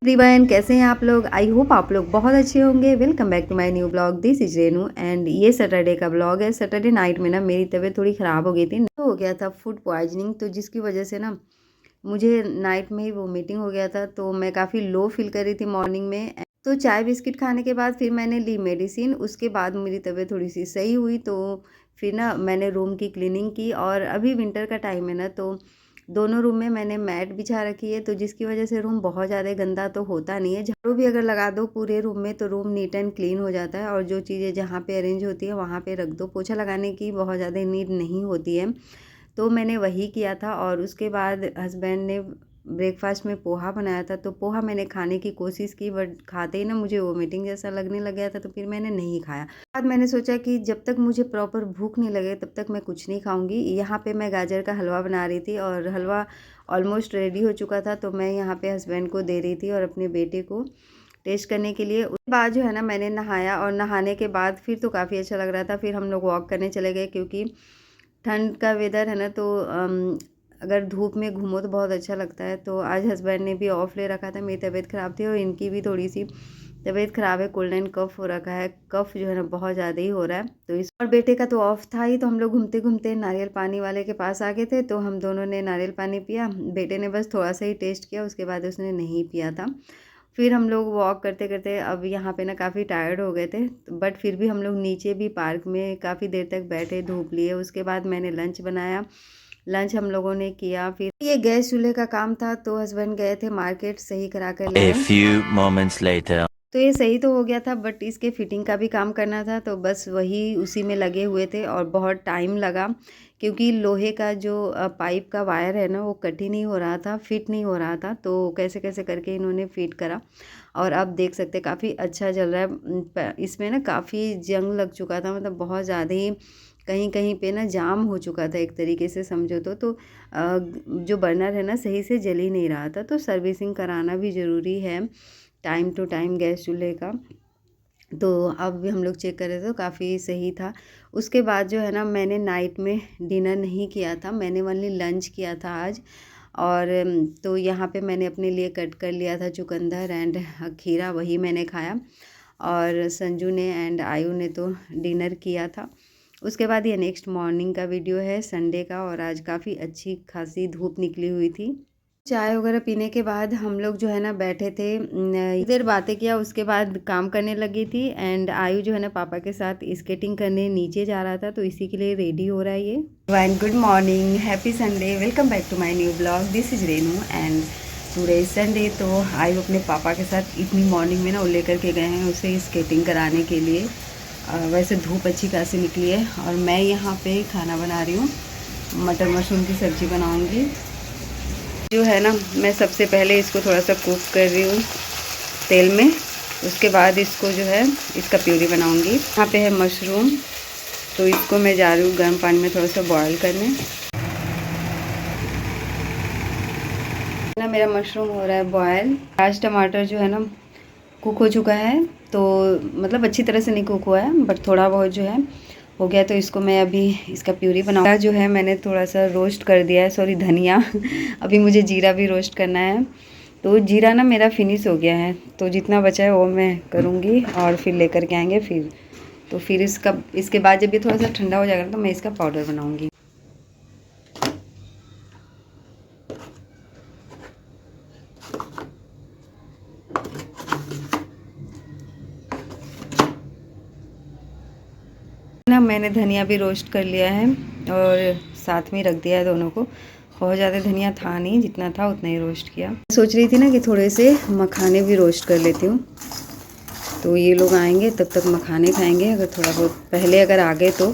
Everyone, कैसे हैं आप लोग। आई होप आप लोग बहुत अच्छे होंगे। Welcome back to my new blog. This is Renu and ये सैटरडे का ब्लॉग है। सैटरडे नाइट में ना मेरी तबीयत थोड़ी ख़राब हो गई थी, तो हो गया था फूड पॉइजनिंग, तो जिसकी वजह से ना मुझे नाइट में ही वोमिटिंग हो गया था। तो मैं काफ़ी लो फील कर रही थी मॉर्निंग में। तो चाय बिस्किट खाने के बाद फिर मैंने ली मेडिसिन। उसके बाद मेरी तबीयत थोड़ी सी सही हुई, तो फिर ना मैंने रूम की क्लीनिंग की। और अभी विंटर का टाइम है ना, तो दोनों रूम में मैंने मैट बिछा रखी है, तो जिसकी वजह से रूम बहुत ज़्यादा गंदा तो होता नहीं है। झाड़ू भी अगर लगा दो पूरे रूम में तो रूम नीट एंड क्लीन हो जाता है, और जो चीज़ें जहाँ पे अरेंज होती है वहाँ पे रख दो। पोछा लगाने की बहुत ज़्यादा नीड नहीं होती है। तो मैंने वही किया था। और उसके बाद हस्बैंड ने ब्रेकफास्ट में पोहा बनाया था, तो पोहा मैंने खाने की कोशिश की, बट खाते ही ना मुझे वोमिटिंग जैसा लगने लग गया था, तो फिर मैंने नहीं खाया। बाद मैंने सोचा कि जब तक मुझे प्रॉपर भूख नहीं लगे तब तक मैं कुछ नहीं खाऊंगी। यहाँ पे मैं गाजर का हलवा बना रही थी, और हलवा ऑलमोस्ट रेडी हो चुका था, तो मैं यहाँ पे हस्बैंड को दे रही थी और अपने बेटे को टेस्ट करने के लिए। उसके बाद जो है ना मैंने नहाया, और नहाने के बाद फिर तो काफ़ी अच्छा लग रहा था। फिर हम लोग वॉक करने चले गए, क्योंकि ठंड का वेदर है ना, तो अगर धूप में घूमो तो बहुत अच्छा लगता है। तो आज हस्बैंड ने भी ऑफ ले रखा था, मेरी तबीयत ख़राब थी और इनकी भी थोड़ी सी तबीयत ख़राब है, कोल्ड एंड कफ़ हो रखा है। कफ़ जो है ना बहुत ज़्यादा ही हो रहा है। तो इस और बेटे का तो ऑफ था ही, तो हम लोग घूमते घूमते नारियल पानी वाले के पास आ गए थे, तो हम दोनों ने नारियल पानी पिया। बेटे ने बस थोड़ा सा ही टेस्ट किया, उसके बाद उसने नहीं पिया था। फिर हम लोग वॉक करते करते अब यहाँ पे ना काफ़ी टायर्ड हो गए थे, बट फिर भी हम लोग नीचे भी पार्क में काफ़ी देर तक बैठे, धूप लिए। उसके बाद मैंने लंच बनाया, लंच हम लोगों ने किया। फिर ये गैस चूल्हे का काम था, तो हस्बैंड गए थे मार्केट, सही करा कर A लाए। few moments later. तो ये सही तो हो गया था, बट इसके फिटिंग का भी काम करना था, तो बस वही उसी में लगे हुए थे और बहुत टाइम लगा, क्योंकि लोहे का जो पाइप का वायर है ना वो कट ही नहीं हो रहा था, फिट नहीं हो रहा था। तो कैसे कैसे करके इन्होंने फिट करा, और अब देख सकते हैं काफ़ी अच्छा चल रहा है। इसमें ना काफ़ी जंग लग चुका था, मतलब बहुत ज़्यादा ही कहीं कहीं पे ना जाम हो चुका था एक तरीके से समझो तो जो बर्नर है ना सही से जल ही नहीं रहा था। तो सर्विसिंग कराना भी ज़रूरी है टाइम टू टाइम गैस चूल्हे का। तो अब भी हम लोग चेक कर रहे थे, तो काफ़ी सही था। उसके बाद जो है ना मैंने नाइट में डिनर नहीं किया था, मैंने ओनली लंच किया था आज। और तो यहाँ पे मैंने अपने लिए कट कर लिया था चुकंदर एंड खीरा, वही मैंने खाया। और संजू ने एंड आयु ने तो डिनर किया था। उसके बाद ये नेक्स्ट मॉर्निंग का वीडियो है संडे का, और आज काफ़ी अच्छी खासी धूप निकली हुई थी। चाय वगैरह पीने के बाद हम लोग जो है ना बैठे थे, देर बातें किया, उसके बाद काम करने लगी थी। एंड आयु जो है ना पापा के साथ स्केटिंग करने नीचे जा रहा था, तो इसी के लिए रेडी हो रहा है ये। And good morning, happy Sunday, welcome back to my new blog. This is Renu and today Sunday. तो आयु अपने पापा के साथ इतनी मॉर्निंग में ना वो लेकर के गए हैं उसे स्केटिंग कराने के लिए। वैसे धूप अच्छी खासी निकली है, और मैं यहाँ पे खाना बना रही हूँ, मटर मशरूम की सब्ज़ी बनाऊँगी। जो है ना मैं सबसे पहले इसको थोड़ा सा कुक कर रही हूँ तेल में। उसके बाद इसको जो है इसका प्यूरी बनाऊँगी। यहाँ पे है मशरूम, तो इसको मैं जा रही हूँ गर्म पानी में थोड़ा सा बॉईल करने। ना मेरा मशरूम हो रहा है बॉयल। प्याज टमाटर जो है ना कुक हो चुका है, तो मतलब अच्छी तरह से नहीं कुक हुआ है, बट थोड़ा बहुत जो है हो गया। तो इसको मैं अभी इसका प्यूरी बनाऊंगा। जो है मैंने थोड़ा सा रोस्ट कर दिया है, सॉरी धनिया अभी मुझे जीरा भी रोस्ट करना है। तो जीरा ना मेरा फिनिश हो गया है, तो जितना बचा है वो मैं करूँगी और फिर लेकर के आएंगे फिर। तो फिर इसके बाद जब ये थोड़ा सा ठंडा हो जाएगा तो मैं इसका पाउडर बनाऊँगी। ना मैंने धनिया भी रोस्ट कर लिया है और साथ में रख दिया है दोनों को। बहुत ज़्यादा धनिया था नहीं, जितना था उतना ही रोस्ट किया। सोच रही थी ना कि थोड़े से मखाने भी रोस्ट कर लेती हूँ, तो ये लोग आएंगे तब तक मखाने खाएंगे, अगर थोड़ा बहुत पहले अगर आ गए तो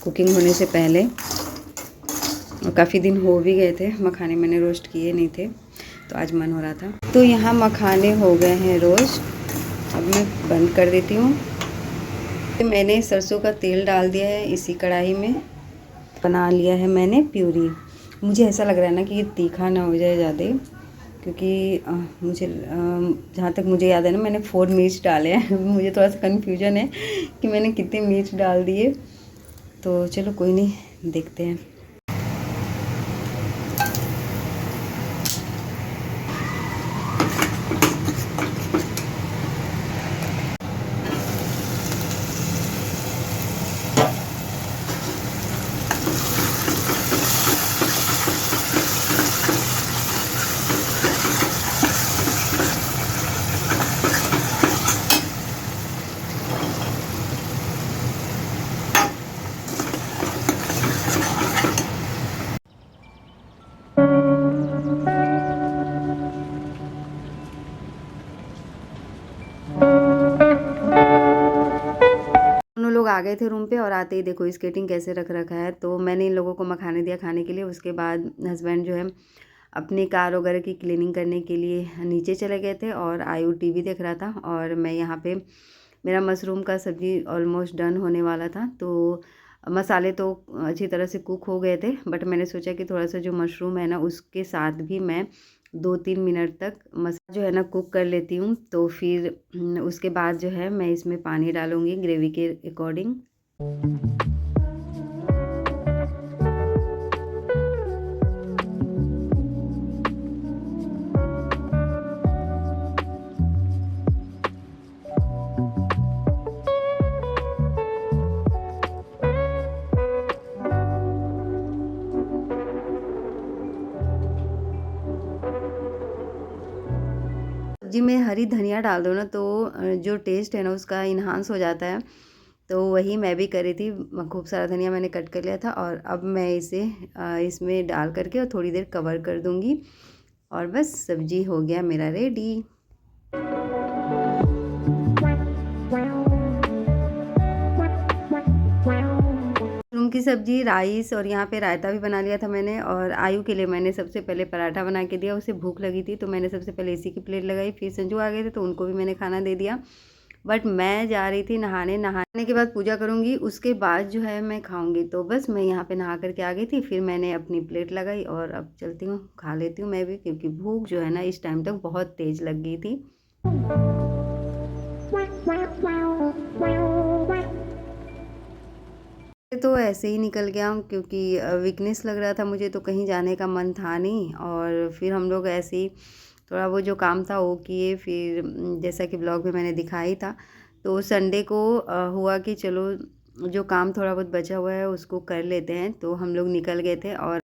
कुकिंग होने से पहले। और काफ़ी दिन हो भी गए थे मखाने मैंने रोस्ट किए नहीं थे, तो आज मन हो रहा था। तो यहाँ मखाने हो गए हैं रोस्ट, अब मैं बंद कर देती हूँ। मैंने सरसों का तेल डाल दिया है इसी कढ़ाई में, बना लिया है मैंने प्यूरी। मुझे ऐसा लग रहा है ना कि ये तीखा ना हो जाए ज़्यादा, क्योंकि मुझे जहाँ तक मुझे याद है ना मैंने 4 मिर्च डाले हैं मुझे थोड़ा सा कन्फ्यूजन है कि मैंने कितने मिर्च डाल दिए, तो चलो कोई नहीं, देखते हैं। दोनों लोग आ गए थे रूम पे और आते ही देखो स्केटिंग कैसे रख रखा है। तो मैंने इन लोगों को मखाने दिया खाने के लिए। उसके बाद हस्बैंड जो है अपनी कार वगैरह की क्लीनिंग करने के लिए नीचे चले गए थे और आयु टीवी देख रहा था और मैं यहाँ पे मेरा मशरूम का सब्ज़ी ऑलमोस्ट डन होने वाला था। तो मसाले तो अच्छी तरह से कुक हो गए थे, बट मैंने सोचा कि थोड़ा सा जो मशरूम है ना उसके साथ भी मैं 2-3 मिनट तक मसाला जो है ना कुक कर लेती हूँ। तो फिर उसके बाद जो है मैं इसमें पानी डालूँगी ग्रेवी के अकॉर्डिंग। सब्जी में हरी धनिया डाल दो ना तो जो टेस्ट है ना उसका इन्हांस हो जाता है। तो वही मैं भी कर रही थी। खूब सारा धनिया मैंने कट कर लिया था और अब मैं इसे इसमें डाल करके और थोड़ी देर कवर कर दूँगी और बस सब्जी हो गया मेरा रेडी। मशरूम की सब्ज़ी, राइस और यहाँ पे रायता भी बना लिया था मैंने। और आयु के लिए मैंने सबसे पहले पराठा बना के दिया। उसे भूख लगी थी तो मैंने सबसे पहले इसी की प्लेट लगाई। फिर संजू आ गए थे तो उनको भी मैंने खाना दे दिया। बट मैं जा रही थी नहाने। नहाने के बाद पूजा करूँगी, उसके बाद जो है मैं खाऊँगी। तो बस मैं यहाँ पे नहा करके आ गई थी। फिर मैंने अपनी प्लेट लगाई और अब चलती हूँ, खा लेती हूँ मैं भी, क्योंकि भूख जो है ना इस टाइम तक बहुत तेज़ लग गई थी। तो ऐसे ही निकल गया क्योंकि वीकनेस लग रहा था मुझे, तो कहीं जाने का मन था नहीं। और फिर हम लोग ऐसे ही थोड़ा वो जो काम था वो किए। फिर जैसा कि ब्लॉग में मैंने दिखाई था, तो संडे को हुआ कि चलो जो काम थोड़ा बहुत बचा हुआ है उसको कर लेते हैं। तो हम लोग निकल गए थे और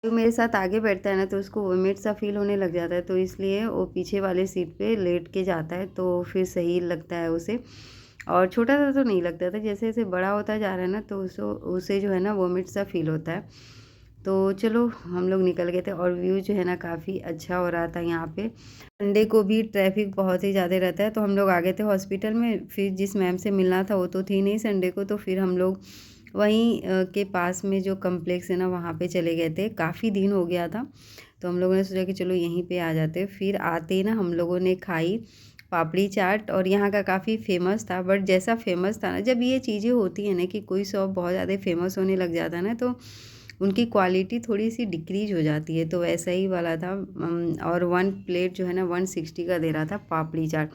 जो मेरे साथ आगे बैठता है ना तो उसको वोमिट सा फील होने लग जाता है, तो इसलिए वो पीछे वाले सीट पे लेट के जाता है तो फिर सही लगता है उसे। और छोटा सा तो नहीं लगता था, जैसे जैसे बड़ा होता जा रहा है ना तो उसे जो है ना वोमिट सा फील होता है। तो चलो हम लोग निकल गए थे और व्यू जो है ना काफ़ी अच्छा हो रहा था यहाँ पे। संडे को भी ट्रैफिक बहुत ही ज़्यादा रहता है। तो हम लोग आ गए थे हॉस्पिटल में। फिर जिस मैम से मिलना था वो तो थी नहीं संडे को, तो फिर हम लोग वहीं के पास में जो कम्प्लेक्स है ना वहाँ पे चले गए थे। काफ़ी दिन हो गया था तो हम लोगों ने सोचा कि चलो यहीं पे आ जाते। फिर आते ही ना हम लोगों ने खाई पापड़ी चाट और यहाँ का काफ़ी फेमस था। बट जैसा फेमस था ना, जब ये चीज़ें होती हैं ना कि कोई शॉप बहुत ज़्यादा फेमस होने लग जाता है ना तो उनकी क्वालिटी थोड़ी सी डिक्रीज हो जाती है, तो वैसा ही वाला था। और 1 प्लेट जो है ना 160 का दे रहा था पापड़ी चाट।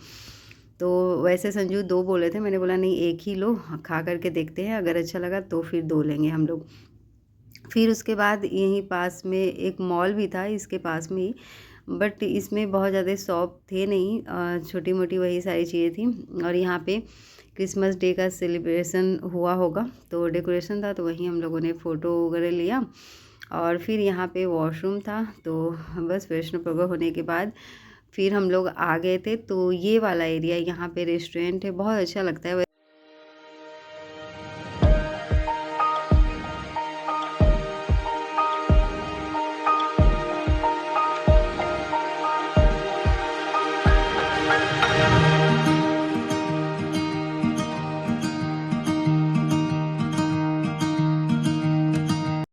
तो वैसे संजू 2 बोले थे, मैंने बोला नहीं 1 ही लो, खा करके देखते हैं, अगर अच्छा लगा तो फिर 2 लेंगे हम लोग। फिर उसके बाद यहीं पास में एक मॉल भी था इसके पास में ही, बट इसमें बहुत ज़्यादा शॉप थे नहीं, छोटी मोटी वही सारी चीज़ें थी। और यहाँ पे क्रिसमस डे का सेलिब्रेशन हुआ होगा तो डेकोरेशन था, तो वहीं हम लोगों ने फ़ोटो वगैरह लिया। और फिर यहाँ पे वॉशरूम था, तो बस वैष्णो प्रभु होने के बाद फिर हम लोग आ गए थे। तो ये वाला एरिया यहाँ पे रेस्टोरेंट है, बहुत अच्छा लगता है।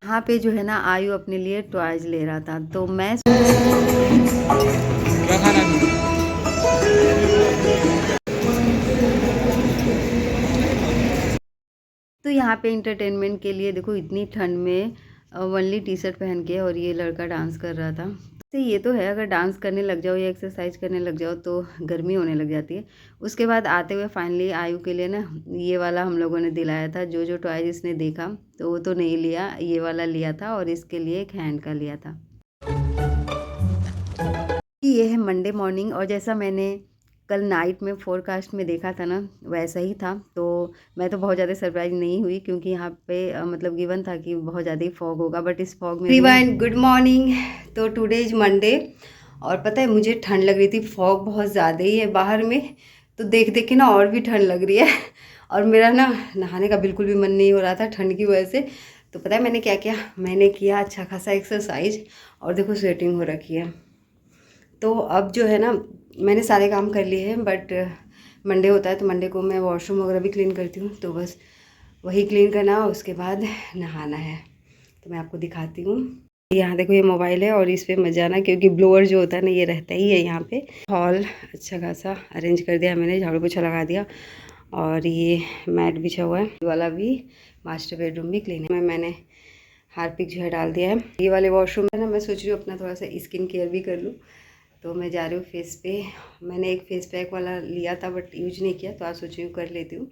यहाँ पे जो है ना आयु अपने लिए टॉयज ले रहा था, तो मैं क्या खाना है? तो यहाँ पे इंटरटेनमेंट के लिए देखो इतनी ठंड में ओनली टी शर्ट पहन के और ये लड़का डांस कर रहा था। तो ये तो है, अगर डांस करने लग जाओ या एक्सरसाइज करने लग जाओ तो गर्मी होने लग जाती है। उसके बाद आते हुए फाइनली आयु के लिए ना ये वाला हम लोगों ने दिलाया था। जो जो टॉयज इसने देखा तो वो तो नहीं लिया, ये वाला लिया था और इसके लिए एक हैंड का लिया था। ये है मंडे मॉर्निंग और जैसा मैंने कल नाइट में फोरकास्ट में देखा था ना वैसा ही था। तो मैं तो बहुत ज़्यादा सरप्राइज नहीं हुई क्योंकि यहाँ पे मतलब गिवन था कि बहुत ज़्यादा ही फॉग होगा, बट इस फॉग में एवरीवन गुड मॉर्निंग। तो टुडे इज मंडे और पता है मुझे ठंड लग रही थी, फॉग बहुत ज़्यादा ही है बाहर में, तो देख देख के ना और भी ठंड लग रही है। और मेरा ना नहाने का बिल्कुल भी मन नहीं हो रहा था ठंड की वजह से। तो पता है मैंने क्या किया, मैंने किया अच्छा खासा एक्सरसाइज और देखो स्वेटिंग हो रखी है। तो अब जो है ना मैंने सारे काम कर लिए हैं, बट मंडे होता है तो मंडे को मैं वॉशरूम वगैरह भी क्लीन करती हूँ, तो बस वही क्लीन करना है, उसके बाद नहाना है। तो मैं आपको दिखाती हूँ। यहाँ देखो ये मोबाइल है और इस पर मत जाना, क्योंकि ब्लोअर जो होता है ना ये रहता ही है यहाँ पे। हॉल अच्छा खासा अरेंज कर दिया मैंने, झाड़ू पोछा लगा दिया और ये मैट बिछा हुआ है। ये वाला भी मास्टर बेडरूम भी क्लीन है। मैंने हार्पिक जो है डाल दिया है। ये वाले वॉशरूम है ना, मैं सोच रही हूँ अपना थोड़ा सा स्किन केयर भी कर लूँ, तो मैं जा रही हूँ फेस पे। मैंने एक फेस पैक वाला लिया था बट यूज नहीं किया, तो आज सोच रही हूँ कर लेती हूँ।